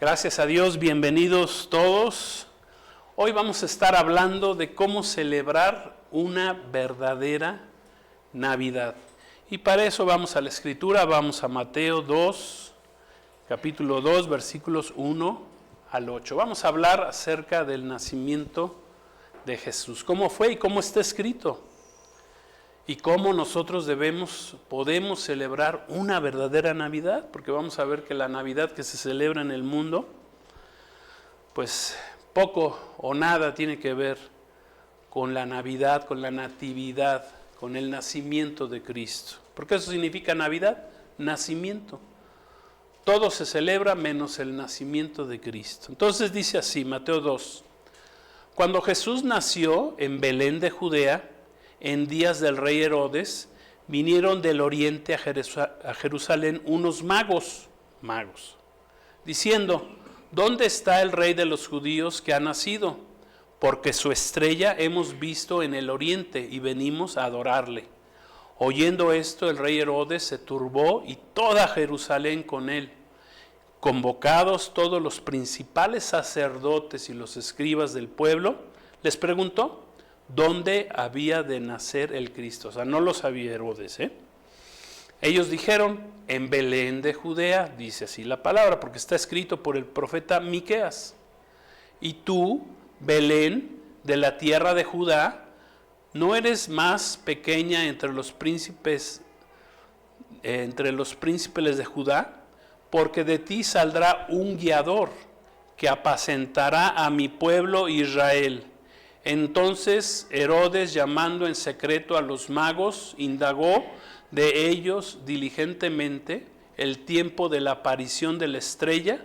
Gracias a Dios, bienvenidos todos. Hoy vamos a estar hablando de cómo celebrar una verdadera Navidad. Y para eso vamos a la Escritura, vamos a Mateo 2, capítulo 2, versículos 1 al 8. Vamos a hablar acerca del nacimiento de Jesús, cómo fue y cómo está escrito. Y cómo nosotros podemos celebrar una verdadera Navidad, porque vamos a ver que la Navidad que se celebra en el mundo, pues poco o nada tiene que ver con la Navidad, con la natividad, con el nacimiento de Cristo. Porque eso significa Navidad, nacimiento. Todo se celebra menos el nacimiento de Cristo. Entonces dice así, Mateo 2, cuando Jesús nació en Belén de Judea, en días del rey Herodes, vinieron del oriente a Jerusalén unos magos, diciendo, ¿dónde está el rey de los judíos que ha nacido? Porque su estrella hemos visto en el oriente y venimos a adorarle. Oyendo esto, el rey Herodes se turbó y toda Jerusalén con él. Convocados todos los principales sacerdotes y los escribas del pueblo, les preguntó, ¿dónde había de nacer el Cristo? O sea, no lo sabía Herodes, Ellos dijeron, en Belén de Judea, dice así la palabra, porque está escrito por el profeta Miqueas. Y tú, Belén, de la tierra de Judá, no eres más pequeña entre los príncipes de Judá, porque de ti saldrá un guiador que apacentará a mi pueblo Israel. Entonces Herodes, llamando en secreto a los magos, indagó de ellos diligentemente el tiempo de la aparición de la estrella,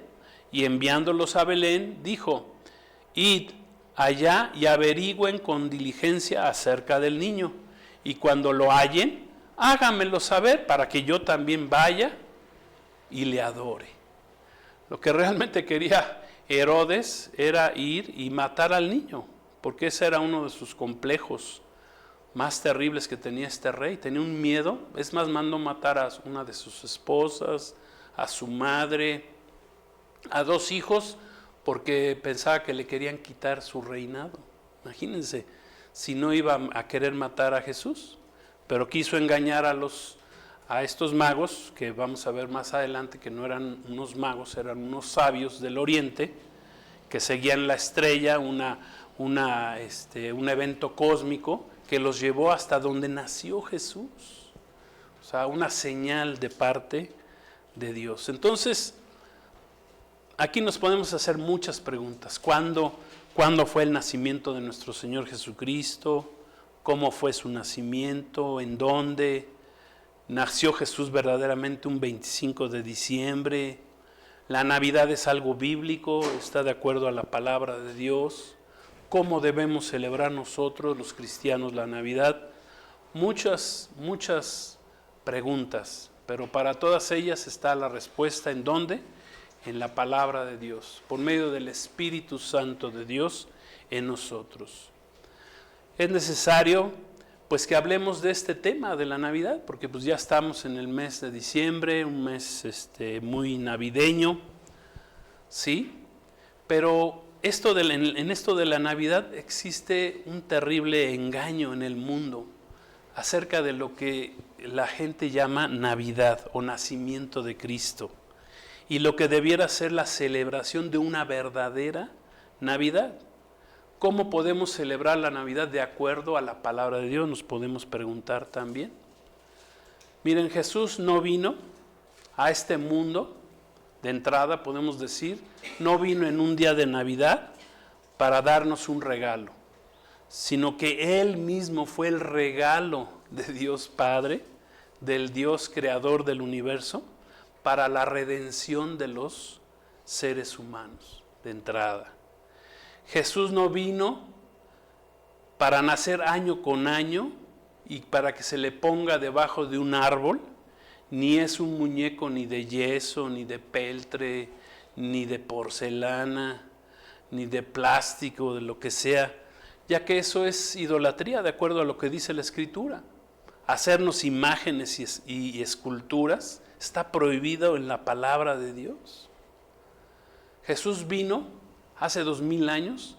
y enviándolos a Belén, dijo, id allá y averigüen con diligencia acerca del niño, y cuando lo hallen, háganmelo saber para que yo también vaya y le adore. Lo que realmente quería Herodes era ir y matar al niño, porque ese era uno de sus complejos más terribles que tenía este rey. Tenía un miedo, es más, mandó matar a una de sus esposas, a su madre, a 2 hijos, porque pensaba que le querían quitar su reinado. Imagínense, si no iba a querer matar a Jesús, pero quiso engañar a estos magos, que vamos a ver más adelante que no eran unos magos, eran unos sabios del oriente, que seguían la estrella, un evento cósmico que los llevó hasta donde nació Jesús. O sea, una señal de parte de Dios. Entonces, aquí nos podemos hacer muchas preguntas. ¿Cuándo fue el nacimiento de nuestro Señor Jesucristo? ¿Cómo fue su nacimiento? ¿En dónde? ¿Nació Jesús verdaderamente un 25 de diciembre? ¿La Navidad es algo bíblico? ¿Está de acuerdo a la palabra de Dios? ¿Cómo debemos celebrar nosotros los cristianos la Navidad? Muchas preguntas, pero para todas ellas está la respuesta. ¿En dónde? En la palabra de Dios, por medio del Espíritu Santo de Dios en nosotros. Es necesario pues que hablemos de este tema de la Navidad, porque pues ya estamos en el mes de diciembre, un mes muy navideño, ¿sí? Pero en esto de la Navidad existe un terrible engaño en el mundo acerca de lo que la gente llama Navidad o nacimiento de Cristo, y lo que debiera ser la celebración de una verdadera Navidad. ¿Cómo podemos celebrar la Navidad de acuerdo a la palabra de Dios? Nos podemos preguntar también. Miren, Jesús no vino a este mundo, de entrada podemos decir, no vino en un día de Navidad para darnos un regalo, sino que Él mismo fue el regalo de Dios Padre, del Dios creador del universo, para la redención de los seres humanos, de entrada. Jesús no vino para nacer año con año y para que se le ponga debajo de un árbol, ni es un muñeco ni de yeso, ni de peltre, ni de porcelana, ni de plástico, de lo que sea, ya que eso es idolatría de acuerdo a lo que dice la Escritura. Hacernos imágenes y esculturas está prohibido en la palabra de Dios. Jesús vino hace 2000 años,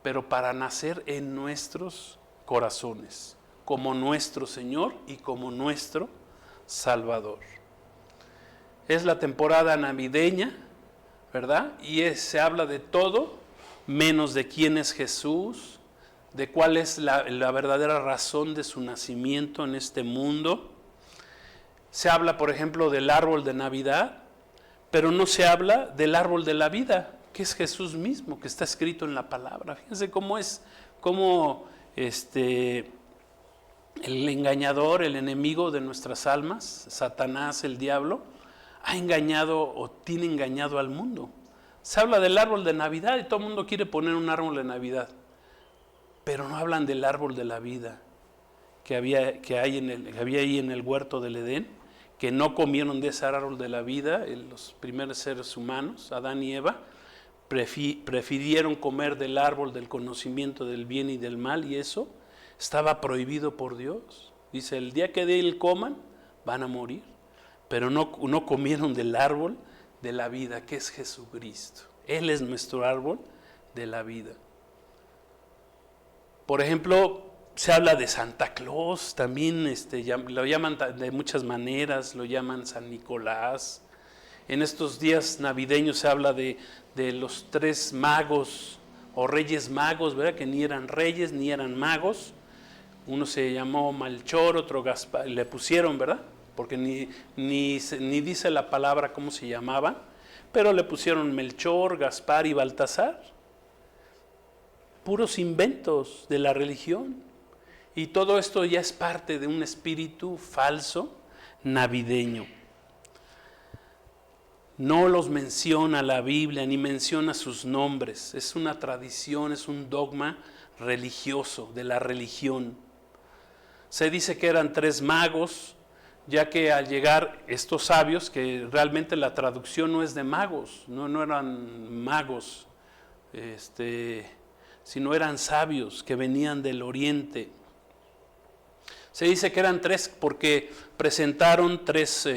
pero para nacer en nuestros corazones, como nuestro Señor y como nuestro Salvador. Es la temporada navideña, ¿verdad? Y se habla de todo, menos de quién es Jesús, de cuál es la verdadera razón de su nacimiento en este mundo. Se habla, por ejemplo, del árbol de Navidad, pero no se habla del árbol de la vida, que es Jesús mismo, que está escrito en la palabra. Fíjense cómo el engañador, el enemigo de nuestras almas, Satanás, el diablo, ha engañado o tiene engañado al mundo. Se habla del árbol de Navidad y todo el mundo quiere poner un árbol de Navidad, pero no hablan del árbol de la vida que había ahí en el huerto del Edén, que no comieron de ese árbol de la vida, los primeros seres humanos, Adán y Eva, prefirieron comer del árbol del conocimiento del bien y del mal, y eso estaba prohibido por Dios. Dice, el día que de él coman, van a morir. Pero no comieron del árbol de la vida, que es Jesucristo. Él es nuestro árbol de la vida. Por ejemplo, se habla de Santa Claus, también lo llaman de muchas maneras, lo llaman San Nicolás. En estos días navideños se habla de los 3 magos o reyes magos, ¿verdad? Que ni eran reyes ni eran magos. Uno se llamó Melchor, otro Gaspar, le pusieron, ¿verdad? Porque ni dice la palabra cómo se llamaban, pero le pusieron Melchor, Gaspar y Baltasar. Puros inventos de la religión. Y todo esto ya es parte de un espíritu falso navideño. No los menciona la Biblia, ni menciona sus nombres. Es una tradición, es un dogma religioso, de la religión. Se dice que eran 3 magos, ya que al llegar estos sabios, que realmente la traducción no es de magos, no eran magos, sino eran sabios que venían del oriente. Se dice que eran 3 porque presentaron 3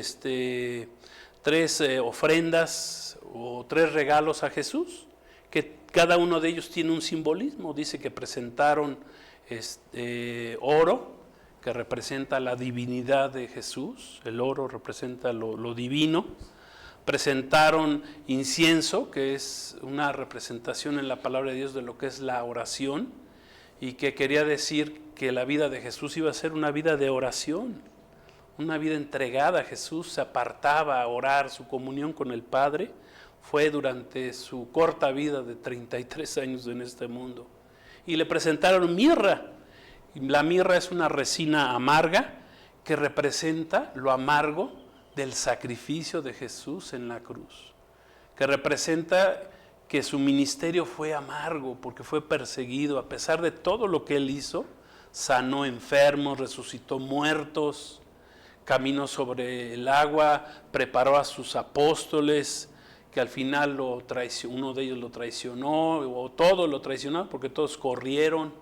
ofrendas o 3 regalos a Jesús, que cada uno de ellos tiene un simbolismo. Dice que presentaron oro, que representa la divinidad de Jesús, el oro representa lo divino. Presentaron incienso, que es una representación en la palabra de Dios de lo que es la oración, y que quería decir que la vida de Jesús iba a ser una vida de oración, una vida entregada. Jesús se apartaba a orar, su comunión con el Padre fue durante su corta vida de 33 años en este mundo. Y le presentaron mirra. La mirra es una resina amarga que representa lo amargo del sacrificio de Jesús en la cruz, que representa que su ministerio fue amargo porque fue perseguido. A pesar de todo lo que él hizo, sanó enfermos, resucitó muertos, caminó sobre el agua, preparó a sus apóstoles, que al final uno de ellos lo traicionó, o todos lo traicionaron porque todos corrieron.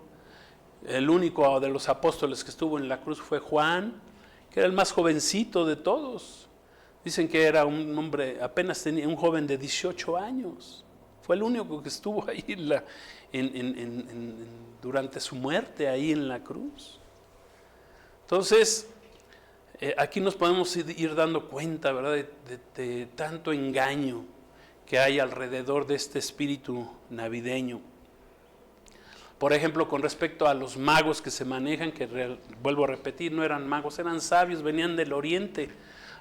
El único de los apóstoles que estuvo en la cruz fue Juan, que era el más jovencito de todos. Dicen que era un hombre, apenas tenía un joven de 18 años. Fue el único que estuvo ahí durante su muerte, ahí en la cruz. Entonces, aquí nos podemos ir dando cuenta, ¿verdad?, de tanto engaño que hay alrededor de este espíritu navideño. Por ejemplo, con respecto a los magos que se manejan, que vuelvo a repetir, no eran magos, eran sabios, venían del oriente.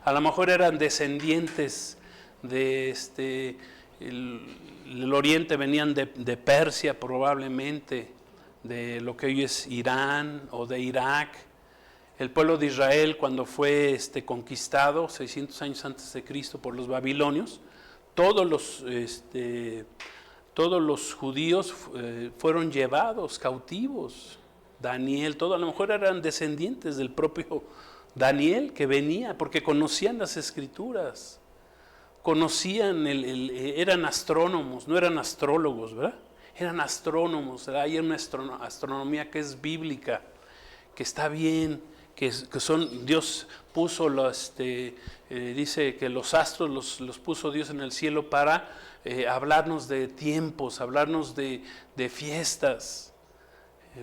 A lo mejor eran descendientes de el oriente, venían de Persia probablemente, de lo que hoy es Irán o de Irak. El pueblo de Israel, cuando fue conquistado 600 años antes de Cristo por los babilonios, todos los judíos fueron llevados cautivos. Daniel, a lo mejor eran descendientes del propio Daniel que venía, porque conocían las escrituras, eran astrónomos, no eran astrólogos, ¿verdad? Eran astrónomos. Hay una astronomía que es bíblica, que está bien, Dios puso dice que los astros los puso Dios en el cielo para hablarnos de tiempos, hablarnos de fiestas.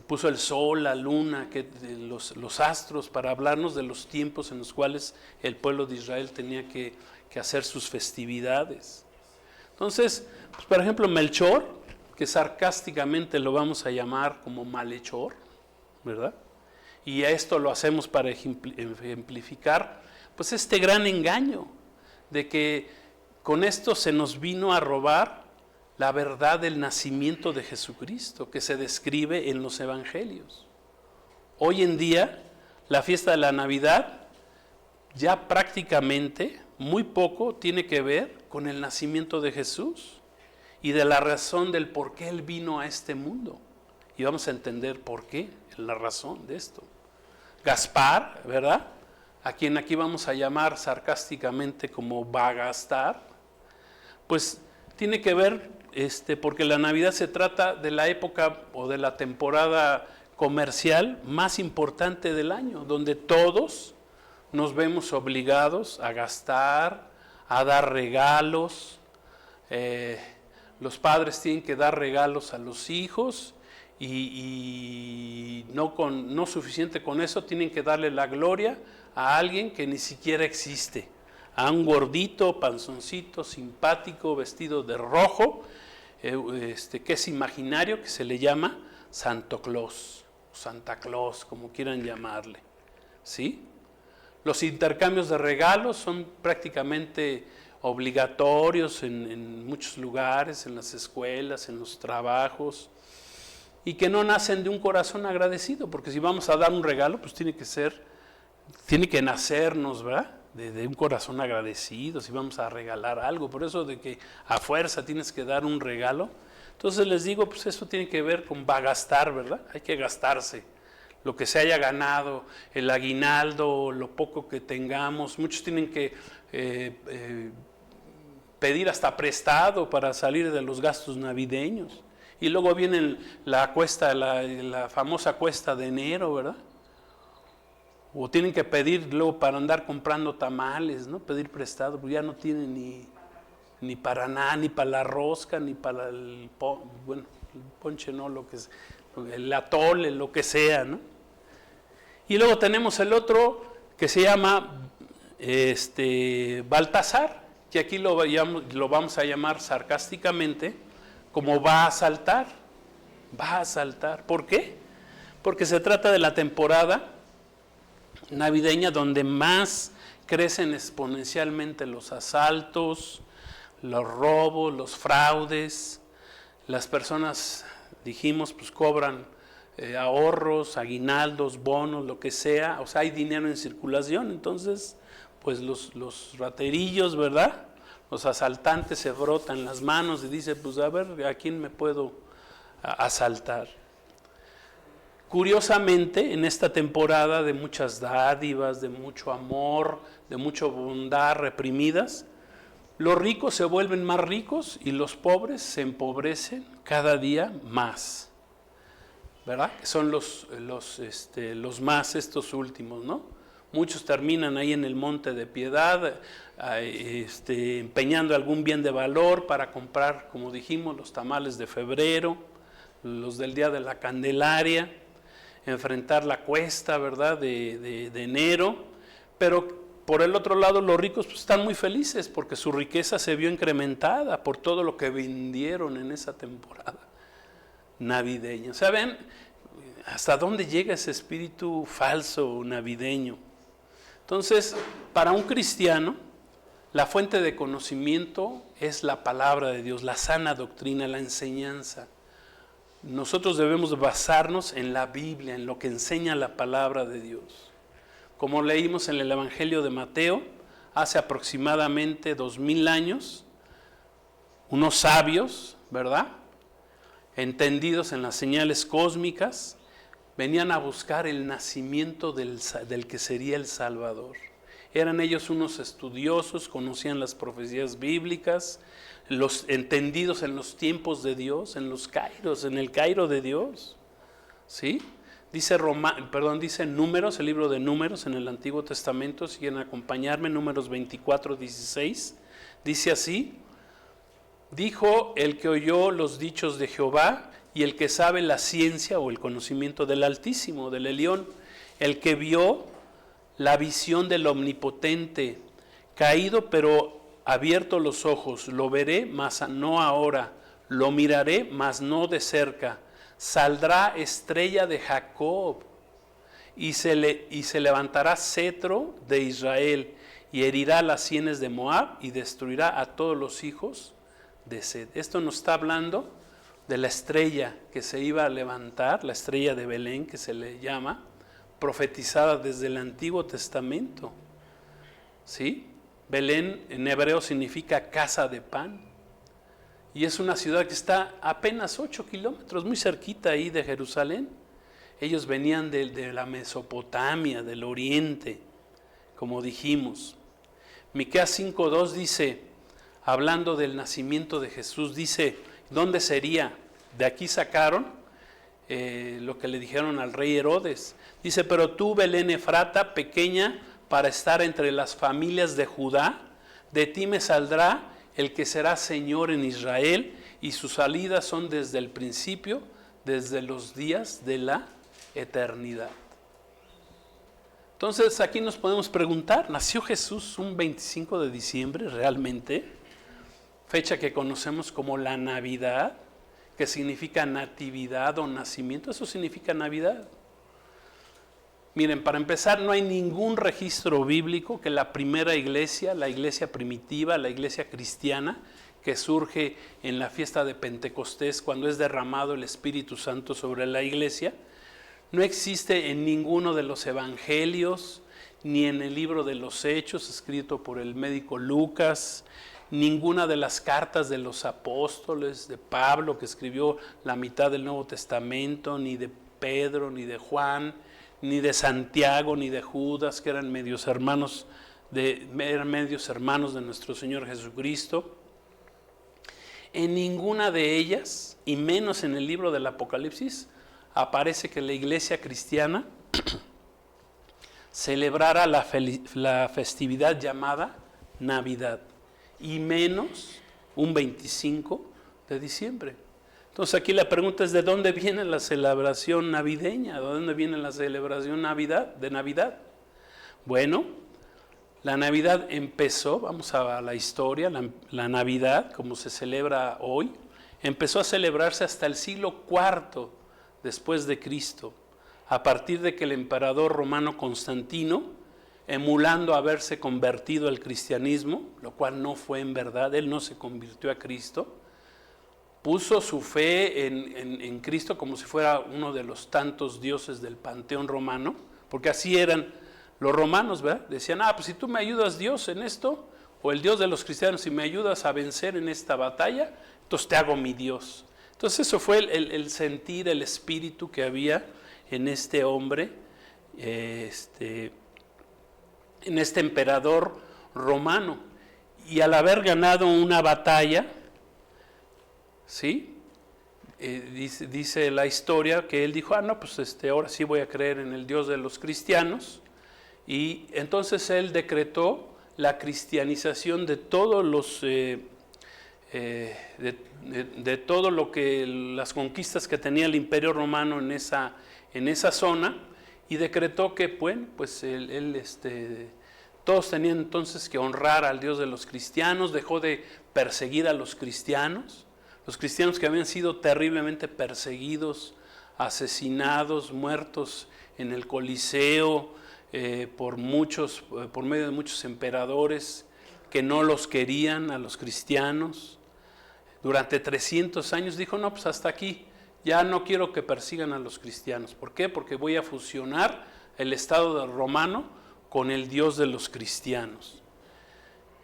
Puso el sol, la luna, los astros para hablarnos de los tiempos en los cuales el pueblo de Israel tenía que hacer sus festividades. Entonces, pues, por ejemplo, Melchor, que sarcásticamente lo vamos a llamar como malhechor, ¿verdad? Y a esto lo hacemos para ejemplificar, pues este gran engaño de que con esto se nos vino a robar la verdad del nacimiento de Jesucristo, que se describe en los evangelios. Hoy en día, la fiesta de la Navidad ya prácticamente muy poco tiene que ver con el nacimiento de Jesús y de la razón del por qué Él vino a este mundo. Y vamos a entender por qué, la razón de esto. Gaspar, ¿verdad? A quien aquí vamos a llamar sarcásticamente como va a gastar, pues tiene que ver, porque la Navidad se trata de la época o de la temporada comercial más importante del año, donde todos nos vemos obligados a gastar, a dar regalos. Los padres tienen que dar regalos a los hijos y no suficiente con eso, tienen que darle la gloria a alguien que ni siquiera existe, a un gordito, panzoncito, simpático, vestido de rojo, que es imaginario, que se le llama Santo Claus, Santa Claus, como quieran llamarle, ¿sí? Los intercambios de regalos son prácticamente obligatorios en muchos lugares, en las escuelas, en los trabajos, y que no nacen de un corazón agradecido, porque si vamos a dar un regalo, pues tiene que nacernos, ¿verdad? De un corazón agradecido, si vamos a regalar algo. Por eso de que a fuerza tienes que dar un regalo. Entonces les digo, pues eso tiene que ver con va a gastar, ¿verdad? Hay que gastarse lo que se haya ganado, el aguinaldo, lo poco que tengamos. Muchos tienen que pedir hasta prestado para salir de los gastos navideños. Y luego viene la famosa cuesta de enero, ¿verdad? O tienen que pedir luego para andar comprando tamales, ¿no? Pedir prestado, pues ya no tienen ni para nada, ni para la rosca, ni para el ponche, no, lo que es, el atole, lo que sea, ¿no? Y luego tenemos el otro que se llama Baltasar, que aquí lo vamos a llamar sarcásticamente como va a saltar. Va a saltar. ¿Por qué? Porque se trata de la temporada navideña donde más crecen exponencialmente los asaltos, los robos, los fraudes. Las personas, dijimos, pues cobran ahorros, aguinaldos, bonos, lo que sea. O sea, hay dinero en circulación. Entonces, pues los raterillos, ¿verdad? Los asaltantes se frotan las manos y dicen, pues a ver, ¿a quién me puedo asaltar? Curiosamente, en esta temporada de muchas dádivas, de mucho amor, de mucha bondad reprimidas, los ricos se vuelven más ricos y los pobres se empobrecen cada día más, ¿verdad? Que son los más estos últimos, ¿no? Muchos terminan ahí en el Monte de Piedad, empeñando algún bien de valor para comprar, como dijimos, los tamales de febrero, los del Día de la Candelaria, enfrentar la cuesta, ¿verdad?, de enero. Pero por el otro lado, los ricos pues, están muy felices porque su riqueza se vio incrementada por todo lo que vendieron en esa temporada navideña. ¿Saben hasta dónde llega ese espíritu falso navideño? Entonces, para un cristiano, la fuente de conocimiento es la palabra de Dios, la sana doctrina, la enseñanza. Nosotros debemos basarnos en la Biblia, en lo que enseña la palabra de Dios. Como leímos en el Evangelio de Mateo, hace aproximadamente 2000 años, unos sabios, ¿verdad?, entendidos en las señales cósmicas, venían a buscar el nacimiento del que sería el Salvador. Eran ellos unos estudiosos, conocían las profecías bíblicas, los entendidos en los tiempos de Dios, en el Cairo de Dios. ¿Sí? Dice Números, el libro de Números en el Antiguo Testamento, si quieren acompañarme, Números 24:16, dice así: Dijo el que oyó los dichos de Jehová y el que sabe la ciencia o el conocimiento del Altísimo, del Elión, el que vio la visión del Omnipotente, caído pero abierto los ojos, lo veré, mas no ahora, lo miraré, mas no de cerca. Saldrá estrella de Jacob y se levantará cetro de Israel y herirá las sienes de Moab y destruirá a todos los hijos de Sed. Esto nos está hablando de la estrella que se iba a levantar, la estrella de Belén que se le llama, profetizada desde el Antiguo Testamento. ¿Sí? Belén en hebreo significa casa de pan. Y es una ciudad que está apenas 8 kilómetros, muy cerquita ahí de Jerusalén. Ellos venían de la Mesopotamia, del oriente, como dijimos. Miqueas 5:2 dice, hablando del nacimiento de Jesús, dice, ¿dónde sería? De aquí sacaron lo que le dijeron al rey Herodes. Dice, pero tú, Belén Efrata, pequeña para estar entre las familias de Judá, de ti me saldrá el que será Señor en Israel, y sus salidas son desde el principio, desde los días de la eternidad. Entonces aquí nos podemos preguntar, ¿nació Jesús un 25 de diciembre realmente? Fecha que conocemos como la Navidad, que significa natividad o nacimiento, eso significa Navidad. Miren, para empezar, no hay ningún registro bíblico que la primera iglesia, la iglesia primitiva, la iglesia cristiana, que surge en la fiesta de Pentecostés, cuando es derramado el Espíritu Santo sobre la iglesia, no existe en ninguno de los evangelios, ni en el libro de los Hechos, escrito por el médico Lucas, ninguna de las cartas de los apóstoles, de Pablo, que escribió la mitad del Nuevo Testamento, ni de Pedro, ni de Juan, ni de Santiago, ni de Judas, que eran medios hermanos de nuestro Señor Jesucristo. En ninguna de ellas, y menos en el libro del Apocalipsis, aparece que la iglesia cristiana celebrara la festividad llamada Navidad, y menos un 25 de diciembre. Entonces aquí la pregunta es, ¿de dónde viene la celebración navideña? ¿De dónde viene la celebración de Navidad? Bueno, la Navidad empezó, vamos a la historia, la Navidad, como se celebra hoy, empezó a celebrarse hasta el siglo IV después de Cristo, a partir de que el emperador romano Constantino, emulando haberse convertido al cristianismo, lo cual no fue en verdad, él no se convirtió a Cristo, puso su fe en Cristo como si fuera uno de los tantos dioses del panteón romano, porque así eran los romanos, ¿verdad? Decían, pues si tú me ayudas, Dios, en esto, o el Dios de los cristianos, si me ayudas a vencer en esta batalla, entonces te hago mi Dios. Entonces eso fue el sentir, el espíritu que había en este hombre, en este emperador romano. Y al haber ganado una batalla, ¿sí? Dice la historia que él dijo, pues ahora sí voy a creer en el Dios de los cristianos. Y entonces él decretó la cristianización de todos los de todo lo que las conquistas que tenía el Imperio Romano en esa zona, y decretó que pues todos tenían entonces que honrar al Dios de los cristianos, dejó de perseguir a los cristianos que habían sido terriblemente perseguidos, asesinados, muertos en el Coliseo por medio de muchos emperadores que no los querían a los cristianos. Durante 300 años dijo, pues hasta aquí, ya no quiero que persigan a los cristianos. ¿Por qué? Porque voy a fusionar el Estado romano con el Dios de los cristianos.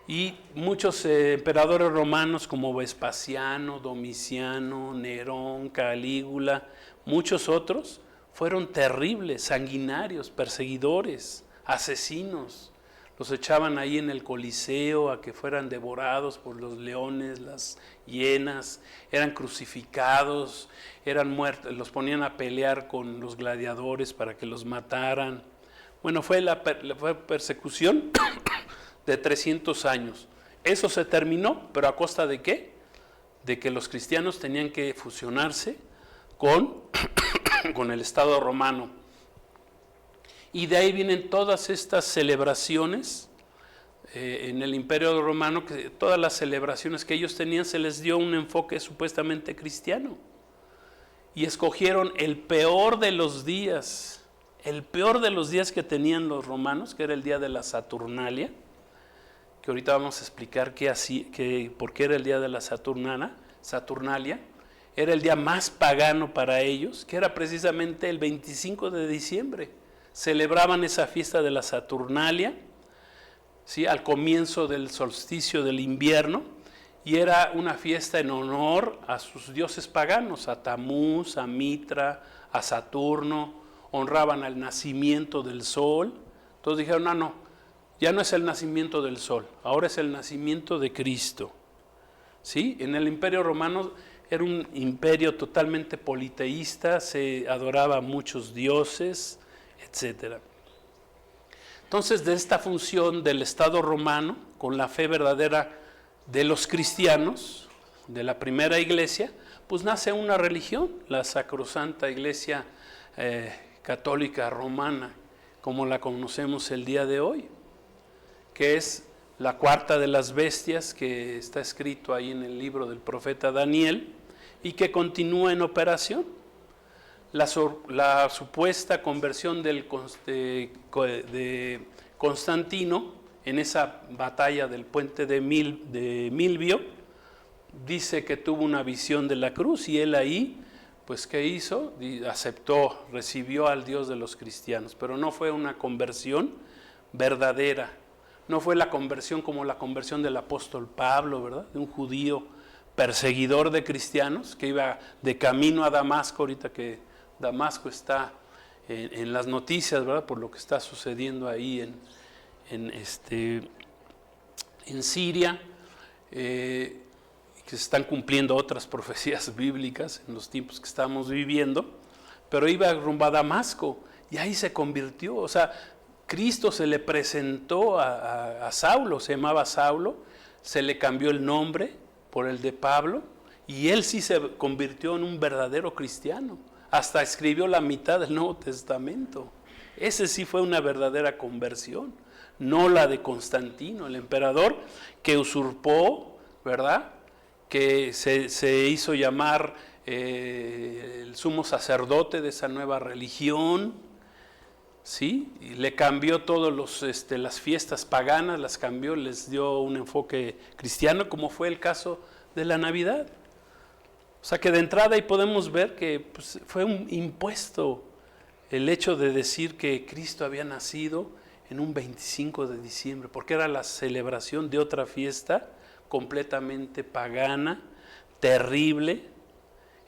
Y muchos emperadores romanos como Vespasiano, Domiciano, Nerón, Calígula, muchos otros, fueron terribles, sanguinarios, perseguidores, asesinos. Los echaban ahí en el Coliseo a que fueran devorados por los leones, las hienas, eran crucificados, eran muertos, los ponían a pelear con los gladiadores para que los mataran. Bueno, fue la persecución de 300 años. Eso se terminó, pero ¿a costa de qué? de que los cristianos tenían que fusionarse con, con el Estado romano. Y de ahí vienen todas estas celebraciones en el Imperio Romano, que todas las celebraciones que ellos tenían se les dio un enfoque supuestamente cristiano. Y escogieron el peor de los días que tenían los romanos, que era el día de la Saturnalia, que ahorita vamos a explicar por qué era el día de la Saturnalia. Era el día más pagano para ellos, que era precisamente el 25 de diciembre. Celebraban esa fiesta de la Saturnalia, ¿sí?, al comienzo del solsticio del invierno, y era una fiesta en honor a sus dioses paganos, a Tamuz, a Mitra, a Saturno. Honraban al nacimiento del sol. Entonces dijeron, no, ya no es el nacimiento del sol, ahora es el nacimiento de Cristo. ¿Sí? En el Imperio Romano era un imperio totalmente politeísta, se adoraba a muchos dioses, etc. Entonces, de esta función del Estado romano, con la fe verdadera de los cristianos, de la primera iglesia, pues nace una religión, la Sacrosanta Iglesia Católica Romana, como la conocemos el día de hoy, que es la cuarta de las bestias, que está escrito ahí en el libro del profeta Daniel, y que continúa en operación. La supuesta conversión de Constantino en esa batalla del puente de Milvio, dice que tuvo una visión de la cruz, y él ahí, pues ¿qué hizo? Aceptó, recibió al Dios de los cristianos, pero no fue una conversión verdadera, no fue la conversión como la conversión del apóstol Pablo, ¿verdad?, de un judío perseguidor de cristianos que iba de camino a Damasco, ahorita que Damasco está en las noticias, ¿verdad?, por lo que está sucediendo ahí en Siria, que se están cumpliendo otras profecías bíblicas en los tiempos que estamos viviendo, pero iba rumbo a Damasco y ahí se convirtió. O sea, Cristo se le presentó a Saulo, se llamaba Saulo, se le cambió el nombre por el de Pablo, y él sí se convirtió en un verdadero cristiano, hasta escribió la mitad del Nuevo Testamento. Ese sí fue una verdadera conversión, no la de Constantino, el emperador que usurpó, ¿verdad?, que se hizo llamar el sumo sacerdote de esa nueva religión, ¿sí? Y le cambió todas las fiestas paganas, las cambió, les dio un enfoque cristiano, como fue el caso de la Navidad. O sea que de entrada ahí podemos ver que pues, fue un impuesto el hecho de decir que Cristo había nacido en un 25 de diciembre, porque era la celebración de otra fiesta completamente pagana, terrible.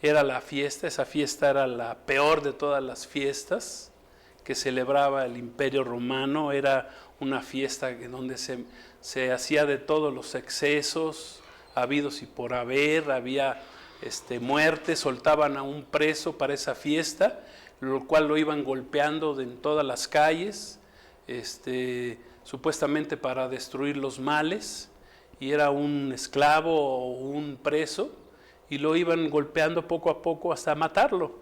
Era la fiesta, esa fiesta era la peor de todas las fiestas que celebraba el Imperio Romano. Era una fiesta donde se hacía de todos los excesos habidos y por haber, había muerte, soltaban a un preso para esa fiesta, lo cual lo iban golpeando en todas las calles, supuestamente para destruir los males, y era un esclavo o un preso, y lo iban golpeando poco a poco hasta matarlo.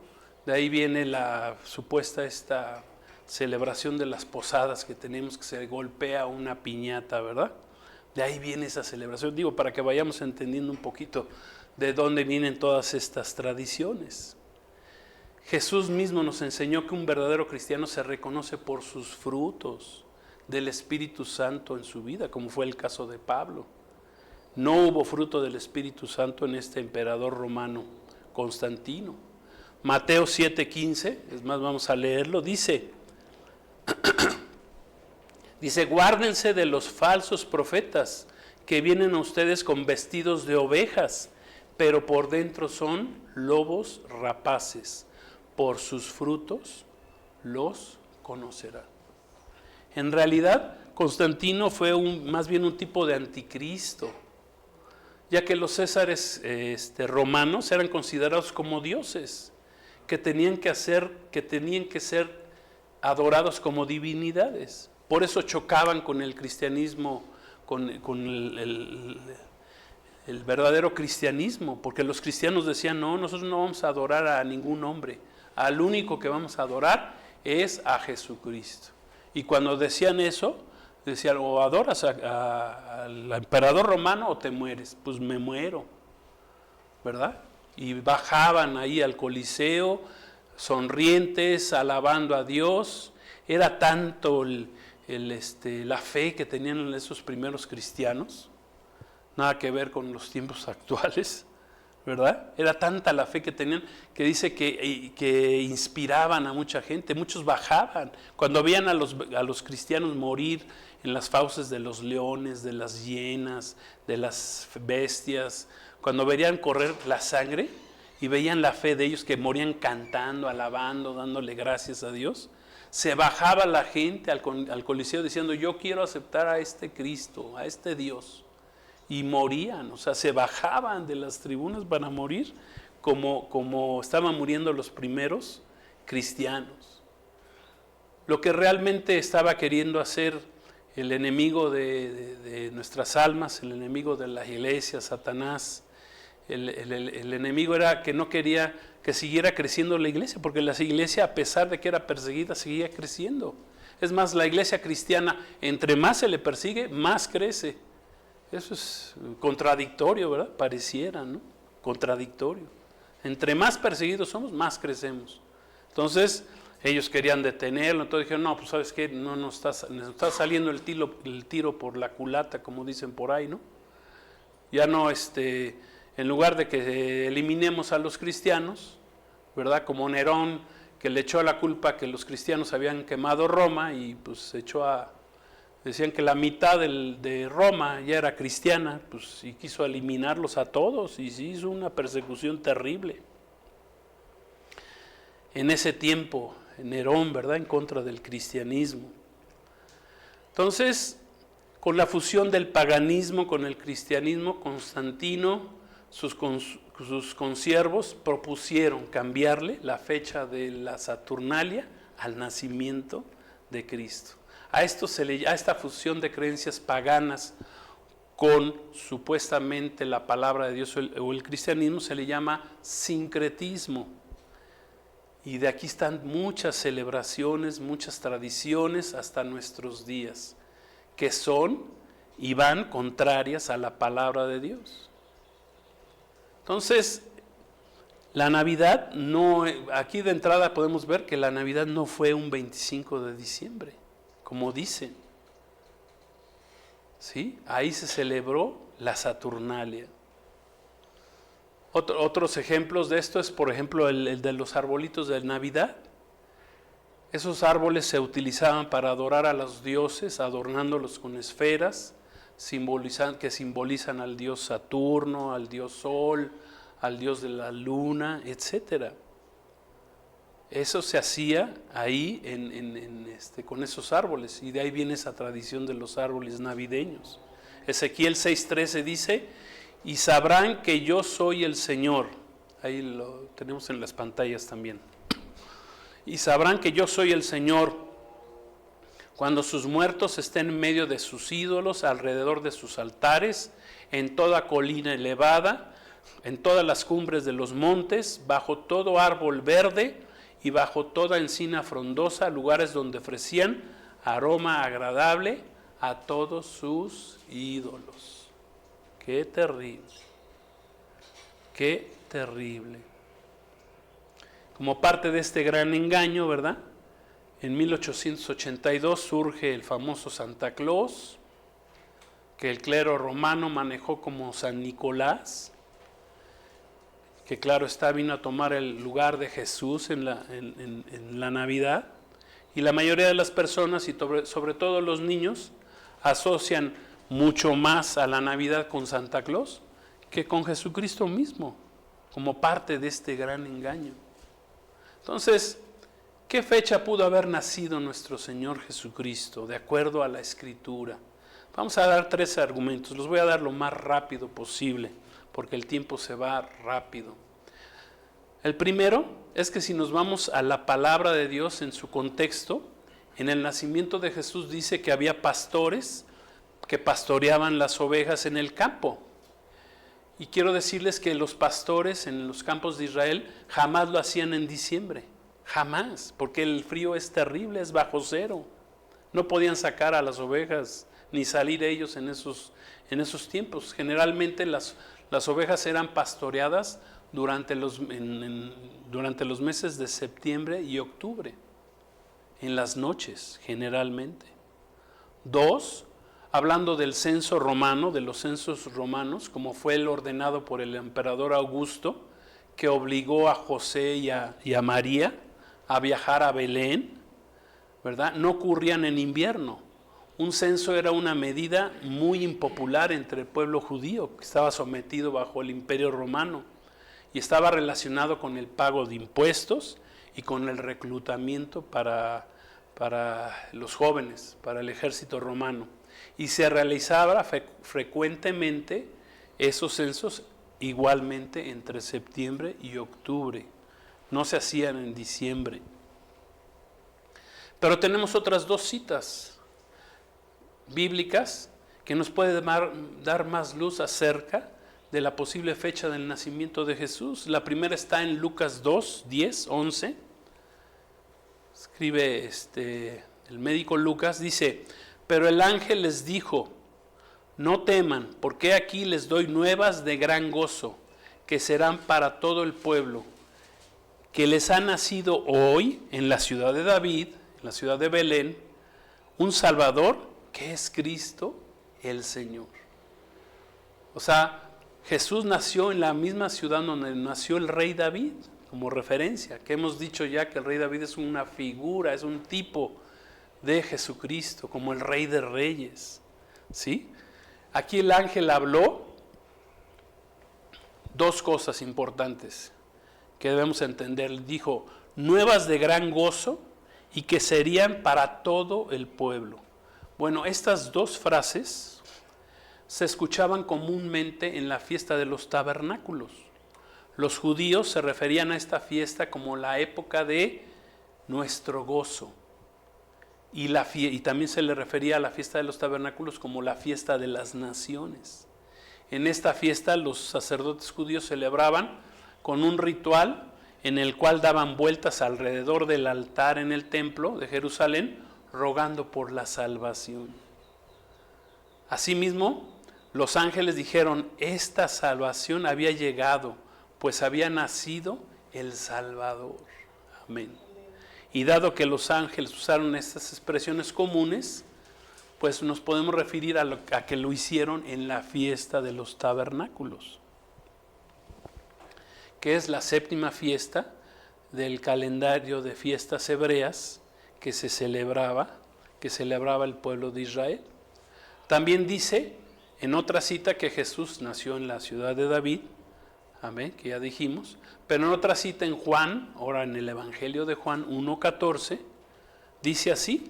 De ahí viene la supuesta esta celebración de las posadas que tenemos, que se golpea una piñata, ¿verdad? De ahí viene esa celebración, digo, para que vayamos entendiendo un poquito de dónde vienen todas estas tradiciones. Jesús mismo nos enseñó que un verdadero cristiano se reconoce por sus frutos del Espíritu Santo en su vida, como fue el caso de Pablo. No hubo fruto del Espíritu Santo en este emperador romano, Constantino. Mateo 7:15, es más, vamos a leerlo, dice, guárdense de los falsos profetas que vienen a ustedes con vestidos de ovejas, pero por dentro son lobos rapaces. Por sus frutos los conocerán. En realidad, Constantino fue más bien un tipo de anticristo, ya que los césares romanos eran considerados como dioses, que tenían que ser adorados como divinidades. Por eso chocaban con el cristianismo, con el verdadero cristianismo, porque los cristianos decían, no, nosotros no vamos a adorar a ningún hombre, al único que vamos a adorar es a Jesucristo. Y cuando decían eso, decían, o adoras al emperador romano o te mueres. Pues me muero, ¿verdad? Y bajaban ahí al Coliseo, sonrientes, alabando a Dios. Era tanto la fe que tenían esos primeros cristianos, nada que ver con los tiempos actuales, ¿verdad? Era tanta la fe que tenían que dice que inspiraban a mucha gente. Muchos bajaban cuando veían a los cristianos morir en las fauces de los leones, de las hienas, de las bestias, cuando veían correr la sangre y veían la fe de ellos que morían cantando, alabando, dándole gracias a Dios. Se bajaba la gente al Coliseo diciendo, yo quiero aceptar a este Cristo, a este Dios. Y morían, o sea, se bajaban de las tribunas para morir como estaban muriendo los primeros cristianos. Lo que realmente estaba queriendo hacer el enemigo de nuestras almas, el enemigo de la iglesia, Satanás, el enemigo era que no quería que siguiera creciendo la iglesia, porque la iglesia, a pesar de que era perseguida, seguía creciendo. Es más, la iglesia cristiana, entre más se le persigue, más crece. Eso es contradictorio, ¿verdad? Pareciera, ¿no? Contradictorio. Entre más perseguidos somos, más crecemos. Entonces, ellos querían detenerlo, entonces dijeron, no, pues ¿sabes qué? No nos está saliendo el tiro por la culata, como dicen por ahí, ¿no? Ya no, en lugar de que eliminemos a los cristianos, ¿verdad? Como Nerón, que le echó la culpa que los cristianos habían quemado Roma y pues decían que la mitad de Roma ya era cristiana, pues y quiso eliminarlos a todos y sí hizo una persecución terrible. En ese tiempo, Nerón, ¿verdad? En contra del cristianismo. Entonces, con la fusión del paganismo con el cristianismo, Constantino, sus consiervos propusieron cambiarle la fecha de la Saturnalia al nacimiento de Cristo. A esta fusión de creencias paganas con supuestamente la palabra de Dios o el cristianismo se le llama sincretismo. Y de aquí están muchas celebraciones, muchas tradiciones hasta nuestros días, que son y van contrarias a la palabra de Dios. Entonces, la Navidad aquí de entrada podemos ver que la Navidad no fue un 25 de diciembre, como dicen. ¿Sí? Ahí se celebró la Saturnalia. Otros ejemplos de esto es, por ejemplo, el de los arbolitos de Navidad. Esos árboles se utilizaban para adorar a los dioses, adornándolos con esferas, que simbolizan al dios Saturno, al dios Sol, al dios de la luna, etc. Eso se hacía ahí con esos árboles, y de ahí viene esa tradición de los árboles navideños. Ezequiel 6:13 dice, y sabrán que yo soy el Señor. Ahí lo tenemos en las pantallas también. Y sabrán que yo soy el Señor cuando sus muertos estén en medio de sus ídolos, alrededor de sus altares, en toda colina elevada, en todas las cumbres de los montes, bajo todo árbol verde y bajo toda encina frondosa, lugares donde ofrecían aroma agradable a todos sus ídolos. Qué terrible, qué terrible. Como parte de este gran engaño, ¿verdad? En 1882 surge el famoso Santa Claus, que el clero romano manejó como San Nicolás, que claro está, vino a tomar el lugar de Jesús en la Navidad, y la mayoría de las personas, y sobre todo los niños, asocian mucho más a la Navidad con Santa Claus que con Jesucristo mismo, como parte de este gran engaño. Entonces, ¿qué fecha pudo haber nacido nuestro Señor Jesucristo de acuerdo a la Escritura? Vamos a dar 3 argumentos, los voy a dar lo más rápido posible, porque el tiempo se va rápido. El primero es que si nos vamos a la palabra de Dios en su contexto, en el nacimiento de Jesús dice que había pastores que pastoreaban las ovejas en el campo. Y quiero decirles que los pastores en los campos de Israel jamás lo hacían en diciembre, jamás, porque el frío es terrible, es bajo cero. No podían sacar a las ovejas ni salir ellos en esos tiempos. Generalmente las ovejas eran pastoreadas durante los meses de septiembre y octubre, en las noches generalmente. 2, hablando del censo romano, de los censos romanos, como fue el ordenado por el emperador Augusto, que obligó a José y a María a viajar a Belén, ¿verdad? No ocurrían en invierno. Un censo era una medida muy impopular entre el pueblo judío, que estaba sometido bajo el imperio romano, y estaba relacionado con el pago de impuestos y con el reclutamiento para los jóvenes, para el ejército romano. Y se realizaba frecuentemente esos censos igualmente entre septiembre y octubre. No se hacían en diciembre. Pero tenemos otras 2 citas bíblicas que nos pueden dar más luz acerca de la posible fecha del nacimiento de Jesús. La primera está en Lucas 2, 10, 11. Escribe el médico Lucas, dice: pero el ángel les dijo: no teman, porque aquí les doy nuevas de gran gozo, que serán para todo el pueblo, que les ha nacido hoy en la ciudad de David, en la ciudad de Belén, un Salvador, que es Cristo el Señor. O sea, Jesús nació en la misma ciudad donde nació el rey David, como referencia, que hemos dicho ya que el rey David es una figura, es un tipo de Jesucristo, como el Rey de Reyes, ¿sí? Aquí el ángel habló 2 cosas importantes que debemos entender. Dijo: nuevas de gran gozo, y que serían para todo el pueblo. Bueno, estas 2 frases se escuchaban comúnmente en la fiesta de los tabernáculos. Los judíos se referían a esta fiesta como la época de nuestro gozo. Y también se le refería a la fiesta de los tabernáculos como la fiesta de las naciones. En esta fiesta los sacerdotes judíos celebraban con un ritual en el cual daban vueltas alrededor del altar en el templo de Jerusalén, rogando por la salvación. Asimismo, los ángeles dijeron: esta salvación había llegado, pues había nacido el Salvador. Amén. Y dado que los ángeles usaron estas expresiones comunes, pues nos podemos referir a que lo hicieron en la fiesta de los tabernáculos, que es la 7ª fiesta del calendario de fiestas hebreas que celebraba el pueblo de Israel. También dice en otra cita que Jesús nació en la ciudad de David, amén, que ya dijimos, pero en otra cita en Juan, ahora en el Evangelio de Juan 1:14, dice así: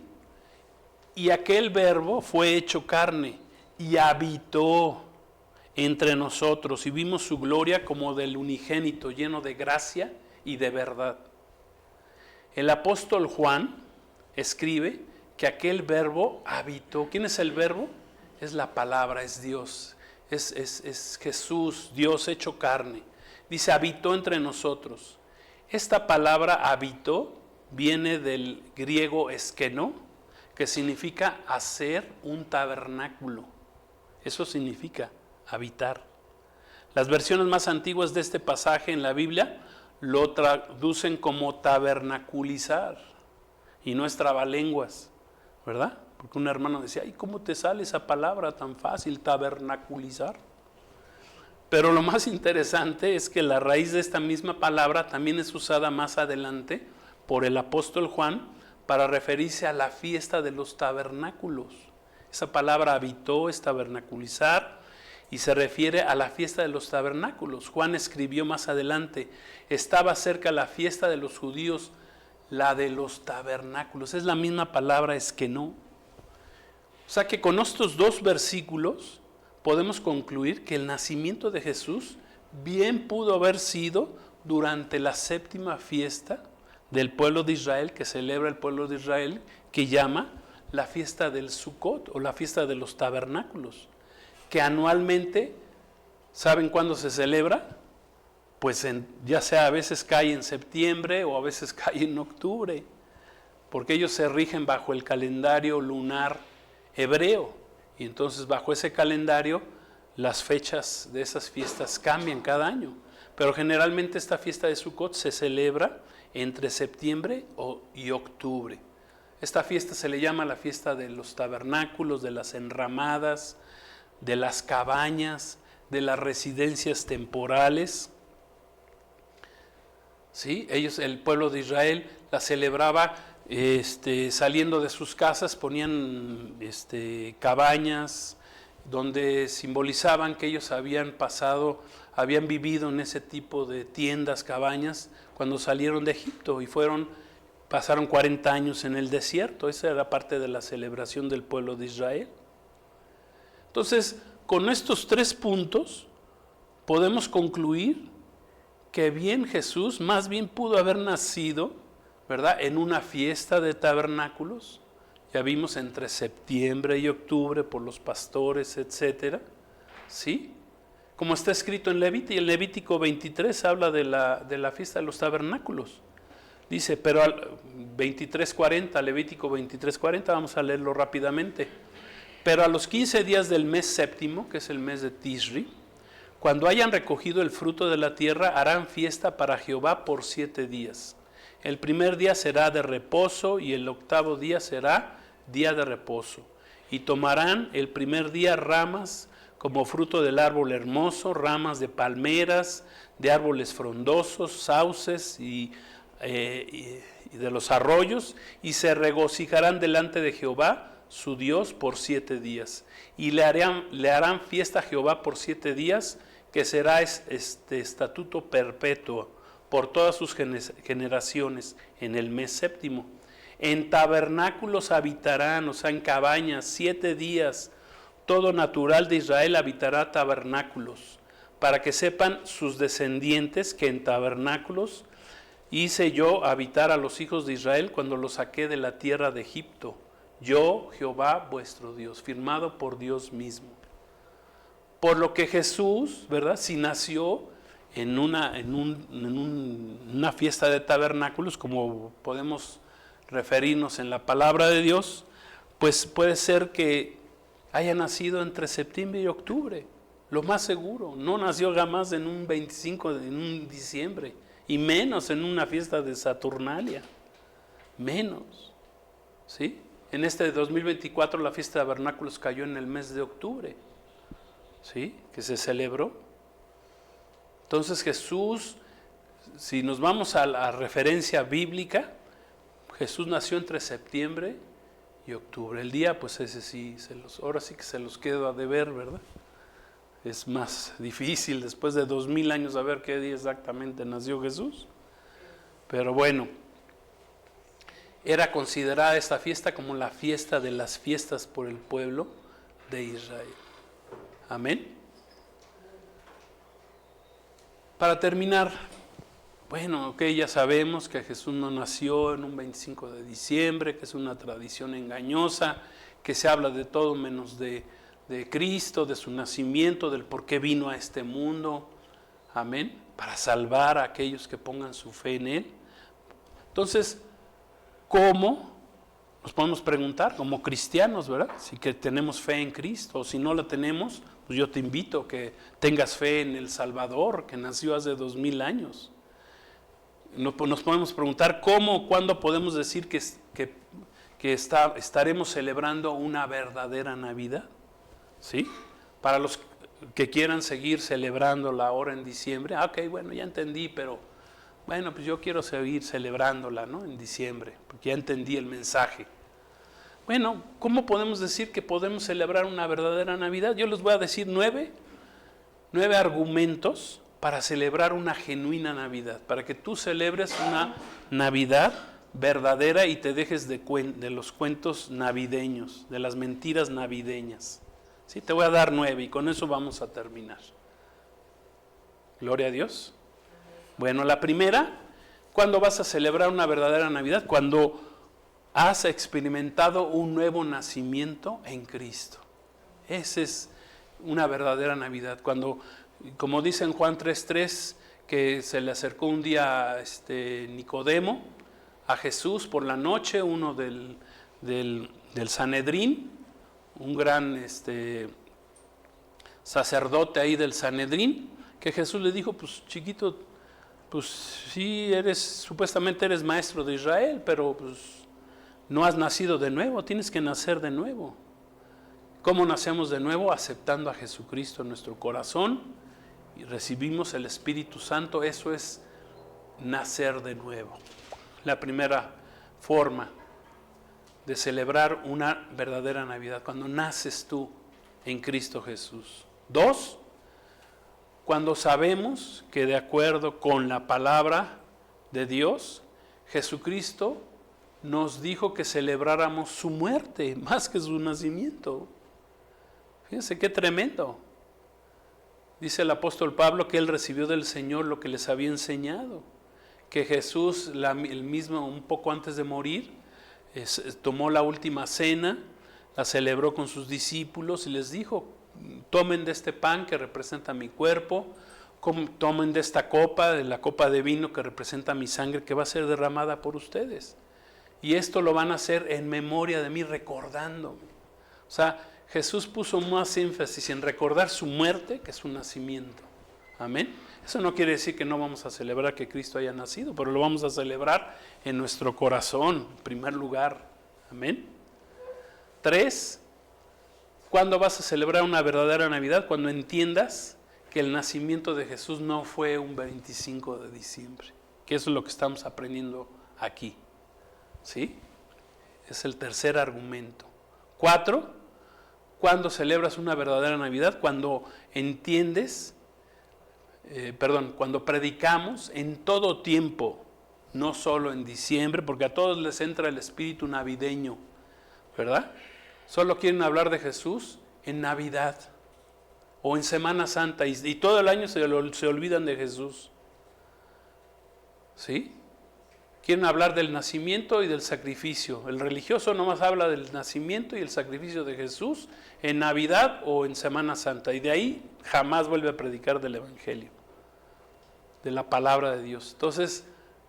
y aquel verbo fue hecho carne y habitó entre nosotros, y vimos su gloria como del unigénito, lleno de gracia y de verdad. El apóstol Juan escribe que aquel verbo habitó. ¿Quién es el verbo? Es la palabra, es Dios, es Jesús, Dios hecho carne. Dice: habitó entre nosotros. Esta palabra habitó viene del griego eskenó, que significa hacer un tabernáculo. Eso significa habitar. Las versiones más antiguas de este pasaje en la Biblia lo traducen como tabernaculizar, y no es trabalenguas, ¿verdad? Porque un hermano decía: ay, ¿cómo te sale esa palabra tan fácil, tabernaculizar? Pero lo más interesante es que la raíz de esta misma palabra también es usada más adelante por el apóstol Juan para referirse a la fiesta de los tabernáculos. Esa palabra habitó es tabernaculizar y se refiere a la fiesta de los tabernáculos. Juan escribió más adelante: estaba cerca la fiesta de los judíos, la de los tabernáculos. Es la misma palabra, es que no. O sea que con estos 2 versículos podemos concluir que el nacimiento de Jesús bien pudo haber sido durante la 7ª fiesta del pueblo de Israel, que celebra el pueblo de Israel, que llama la fiesta del Sukkot o la fiesta de los tabernáculos, que anualmente ¿Saben cuándo se celebra? Pues ya sea a veces cae en septiembre o a veces cae en octubre, porque ellos se rigen bajo el calendario lunar hebreo, y entonces bajo ese calendario las fechas de esas fiestas cambian cada año, pero generalmente esta fiesta de Sukkot se celebra entre septiembre y octubre. Esta fiesta se le llama la fiesta de los tabernáculos, de las enramadas, de las cabañas, de las residencias temporales. ¿Sí? El pueblo de Israel la celebraba saliendo de sus casas, ponían cabañas donde simbolizaban que ellos habían vivido en ese tipo de tiendas, cabañas, cuando salieron de Egipto y pasaron 40 años en el desierto. Esa era parte de la celebración del pueblo de Israel. Entonces, con estos 3 puntos podemos concluir que bien Jesús más bien pudo haber nacido, ¿verdad?, en una fiesta de tabernáculos. Ya vimos entre septiembre y octubre por los pastores, etcétera, ¿sí? Como está escrito en Levítico 23 habla de la fiesta de los tabernáculos. Dice, pero 23:40, Levítico 23:40, vamos a leerlo rápidamente. Pero a los 15 días del mes séptimo, que es el mes de Tishri, cuando hayan recogido el fruto de la tierra, harán fiesta para Jehová por 7 días. El primer día será de reposo y el 8º día será día de reposo. Y tomarán el primer día ramas como fruto del árbol hermoso, ramas de palmeras, de árboles frondosos, sauces y de los arroyos, y se regocijarán delante de Jehová su Dios por 7 días. Y le harán fiesta a Jehová por 7 días, que será estatuto perpetuo por todas sus generaciones en el mes séptimo. En tabernáculos habitarán, o sea, en cabañas, 7 días. Todo natural de Israel habitará tabernáculos, para que sepan sus descendientes que en tabernáculos hice yo habitar a los hijos de Israel cuando los saqué de la tierra de Egipto. Yo, Jehová, vuestro Dios, firmado por Dios mismo. Por lo que Jesús, ¿verdad?, si nació en una fiesta de tabernáculos, como podemos referirnos en la palabra de Dios, pues puede ser que haya nacido entre septiembre y octubre, lo más seguro. No nació jamás en un 25, en un diciembre, y menos en una fiesta de Saturnalia, menos, ¿sí? En este 2024 la fiesta de tabernáculos cayó en el mes de octubre, ¿sí?, que se celebró. Entonces Jesús, si nos vamos a la referencia bíblica, Jesús nació entre septiembre y octubre. El día, pues ese sí, ahora sí que se los quedo a deber, ¿verdad? Es más difícil después de 2000 años saber qué día exactamente nació Jesús. Pero bueno, era considerada esta fiesta como la fiesta de las fiestas por el pueblo de Israel. Amén. Para terminar, bueno, ok, ya sabemos que Jesús no nació en un 25 de diciembre, que es una tradición engañosa, que se habla de todo menos de Cristo, de su nacimiento, del por qué vino a este mundo, amén, para salvar a aquellos que pongan su fe en Él. Entonces, ¿cómo? Nos podemos preguntar como cristianos, ¿verdad? Si que tenemos fe en Cristo, o si no la tenemos, pues yo te invito a que tengas fe en el Salvador, que nació hace 2000 años. Nos podemos preguntar cómo, cuándo podemos decir que estaremos celebrando una verdadera Navidad, ¿sí? Para los que quieran seguir celebrándola ahora en diciembre, ok, bueno, ya entendí, pero bueno, pues yo quiero seguir celebrándola, ¿no?, en diciembre, porque ya entendí el mensaje. Bueno, ¿cómo podemos decir que podemos celebrar una verdadera Navidad? Yo les voy a decir 9 argumentos para celebrar una genuina Navidad, para que tú celebres una Navidad verdadera y te dejes de los cuentos navideños, de las mentiras navideñas. ¿Sí? Te voy a dar 9 y con eso vamos a terminar. Gloria a Dios. Bueno, la primera, ¿cuándo vas a celebrar una verdadera Navidad? Cuando has experimentado un nuevo nacimiento en Cristo. Esa es una verdadera Navidad. Cuando Como dice en Juan 3:3, que se le acercó un día Nicodemo a Jesús por la noche, uno del Sanedrín, un gran sacerdote ahí del Sanedrín, que Jesús le dijo, pues chiquito, pues sí, supuestamente eres maestro de Israel, pero pues no has nacido de nuevo, tienes que nacer de nuevo. ¿Cómo nacemos de nuevo? Aceptando a Jesucristo en nuestro corazón y recibimos el Espíritu Santo. Eso es nacer de nuevo. La primera forma de celebrar una verdadera Navidad, cuando naces tú en Cristo Jesús. 2, cuando sabemos que de acuerdo con la palabra de Dios, Jesucristo nos dijo que celebráramos su muerte más que su nacimiento. Fíjense qué tremendo. Dice el apóstol Pablo que él recibió del Señor lo que les había enseñado, que Jesús, el mismo, un poco antes de morir, tomó la última cena, la celebró con sus discípulos y les dijo, tomen de este pan que representa mi cuerpo, tomen de esta copa, de la copa de vino que representa mi sangre que va a ser derramada por ustedes. Y esto lo van a hacer en memoria de mí, recordándome. O sea, Jesús puso más énfasis en recordar su muerte que su nacimiento. Amén. Eso no quiere decir que no vamos a celebrar que Cristo haya nacido, pero lo vamos a celebrar en nuestro corazón, en primer lugar. Amén. 3, ¿cuándo vas a celebrar una verdadera Navidad? Cuando entiendas que el nacimiento de Jesús no fue un 25 de diciembre, que eso es lo que estamos aprendiendo aquí. ¿Sí? Es el tercer argumento. 4, ¿cuándo celebras una verdadera Navidad? Cuando entiendes, cuando predicamos en todo tiempo, no solo en diciembre, porque a todos les entra el espíritu navideño, ¿verdad? Solo quieren hablar de Jesús en Navidad o en Semana Santa y todo el año se olvidan de Jesús. ¿Sí? Quieren hablar del nacimiento y del sacrificio. El religioso nomás habla del nacimiento y el sacrificio de Jesús en Navidad o en Semana Santa. Y de ahí jamás vuelve a predicar del Evangelio, de la palabra de Dios. Entonces,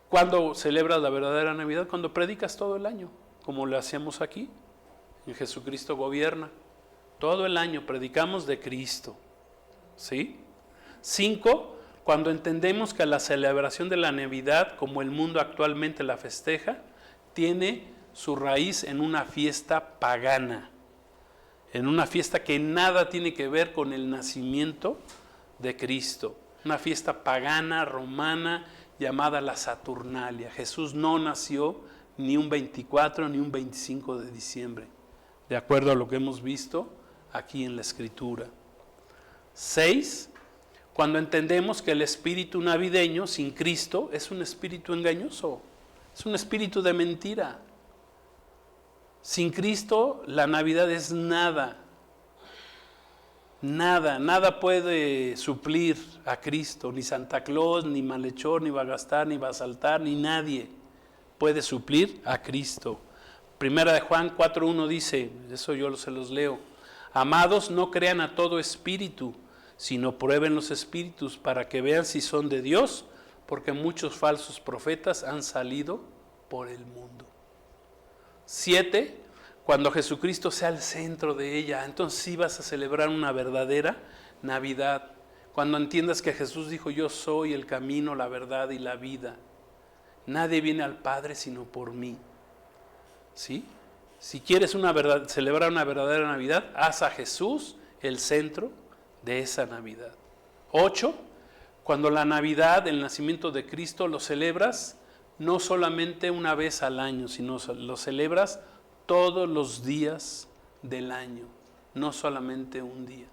¿cuándo celebras la verdadera Navidad? Cuando predicas todo el año, como lo hacemos aquí. En Jesucristo gobierna. Todo el año predicamos de Cristo. ¿Sí? 5, cuando entendemos que la celebración de la Navidad, como el mundo actualmente la festeja, tiene su raíz en una fiesta pagana, en una fiesta que nada tiene que ver con el nacimiento de Cristo, una fiesta pagana, romana, llamada la Saturnalia. Jesús no nació ni un 24 ni un 25 de diciembre, de acuerdo a lo que hemos visto aquí en la Escritura. 6, cuando entendemos que el espíritu navideño sin Cristo es un espíritu engañoso, es un espíritu de mentira. Sin Cristo la Navidad es nada, nada puede suplir a Cristo, ni Santa Claus, ni malhechor, ni va a gastar, ni va a saltar, ni nadie puede suplir a Cristo. Primera de Juan 4:1 dice, eso yo se los leo, amados, no crean a todo espíritu, sino prueben los espíritus para que vean si son de Dios, porque muchos falsos profetas han salido por el mundo. 7, cuando Jesucristo sea el centro de ella, entonces sí vas a celebrar una verdadera Navidad. Cuando entiendas que Jesús dijo, yo soy el camino, la verdad y la vida. Nadie viene al Padre sino por mí. ¿Sí? Si quieres celebrar una verdadera Navidad, haz a Jesús el centro de esa Navidad. 8, cuando la Navidad, el nacimiento de Cristo, lo celebras no solamente una vez al año, sino lo celebras todos los días del año, no solamente un día.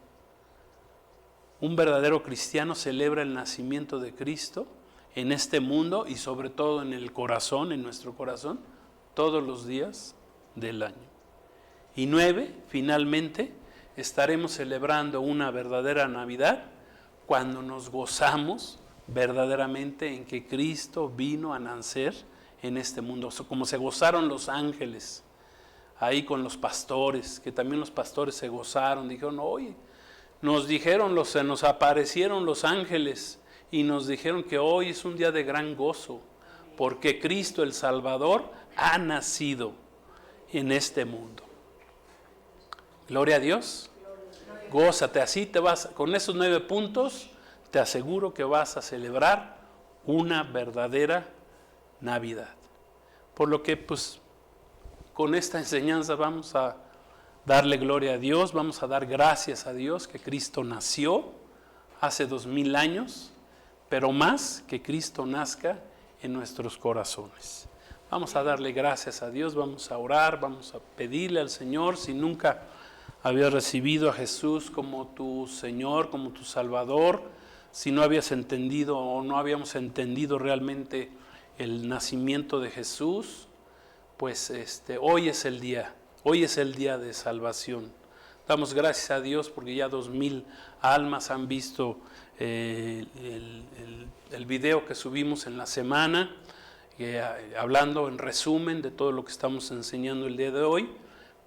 Un verdadero cristiano celebra el nacimiento de Cristo en este mundo y sobre todo en el corazón, en nuestro corazón, todos los días del año. Y 9, finalmente, estaremos celebrando una verdadera Navidad cuando nos gozamos verdaderamente en que Cristo vino a nacer en este mundo, como se gozaron los ángeles ahí con los pastores, que también los pastores se gozaron, dijeron, oye, se nos aparecieron los ángeles y nos dijeron que hoy es un día de gran gozo, porque Cristo el Salvador ha nacido en este mundo. Gloria a Dios. Gózate, así te vas, con esos 9 puntos, te aseguro que vas a celebrar una verdadera Navidad. Por lo que, pues, con esta enseñanza vamos a darle gloria a Dios, vamos a dar gracias a Dios que Cristo nació hace 2000 años, pero más que Cristo nazca en nuestros corazones. Vamos a darle gracias a Dios, vamos a orar, vamos a pedirle al Señor, si nunca habías recibido a Jesús como tu Señor, como tu Salvador, si no habías entendido o no habíamos entendido realmente el nacimiento de Jesús, pues hoy es el día de salvación. Damos gracias a Dios porque ya 2000 almas han visto el video que subimos en la semana, hablando en resumen de todo lo que estamos enseñando el día de hoy.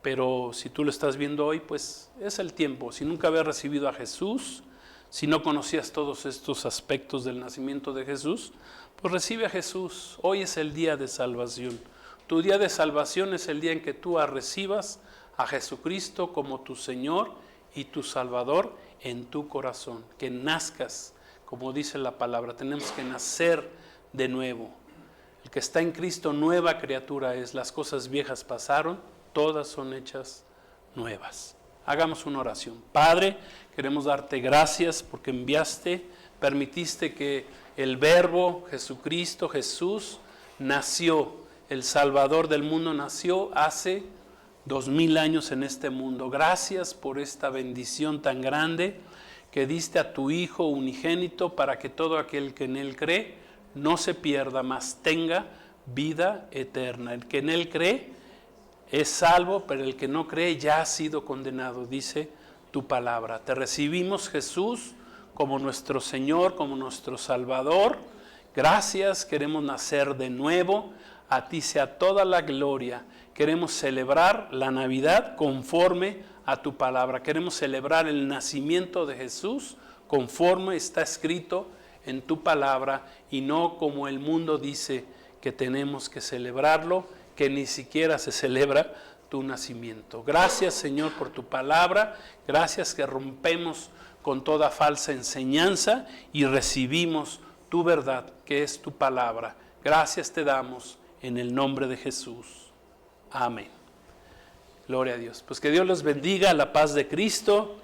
Pero si tú lo estás viendo hoy, pues es el tiempo. Si nunca habías recibido a Jesús, si no conocías todos estos aspectos del nacimiento de Jesús, pues recibe a Jesús. Hoy es el día de salvación. Tu día de salvación es el día en que tú recibas a Jesucristo como tu Señor y tu Salvador en tu corazón. Que nazcas, como dice la palabra, tenemos que nacer de nuevo. El que está en Cristo, nueva criatura es. Las cosas viejas pasaron, todas son hechas nuevas. Hagamos una oración. Padre, queremos darte gracias porque permitiste que el Verbo, Jesucristo, Jesús, nació, el Salvador del mundo nació hace 2000 años en este mundo. Gracias por esta bendición tan grande que diste a tu Hijo unigénito para que todo aquel que en Él cree no se pierda, mas tenga vida eterna. El que en Él cree es salvo, pero el que no cree ya ha sido condenado, dice tu palabra. Te recibimos, Jesús, como nuestro Señor, como nuestro Salvador. Gracias, queremos nacer de nuevo. A ti sea toda la gloria. Queremos celebrar la Navidad conforme a tu palabra. Queremos celebrar el nacimiento de Jesús conforme está escrito en tu palabra y no como el mundo dice que tenemos que celebrarlo, que ni siquiera se celebra tu nacimiento. Gracias, Señor, por tu palabra. Gracias que rompemos con toda falsa enseñanza y recibimos tu verdad, que es tu palabra. Gracias te damos en el nombre de Jesús. Amén. Gloria a Dios. Pues que Dios los bendiga, la paz de Cristo,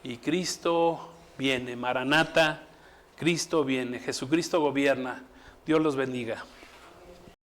y Cristo viene. Maranata, Cristo viene. Jesucristo gobierna. Dios los bendiga.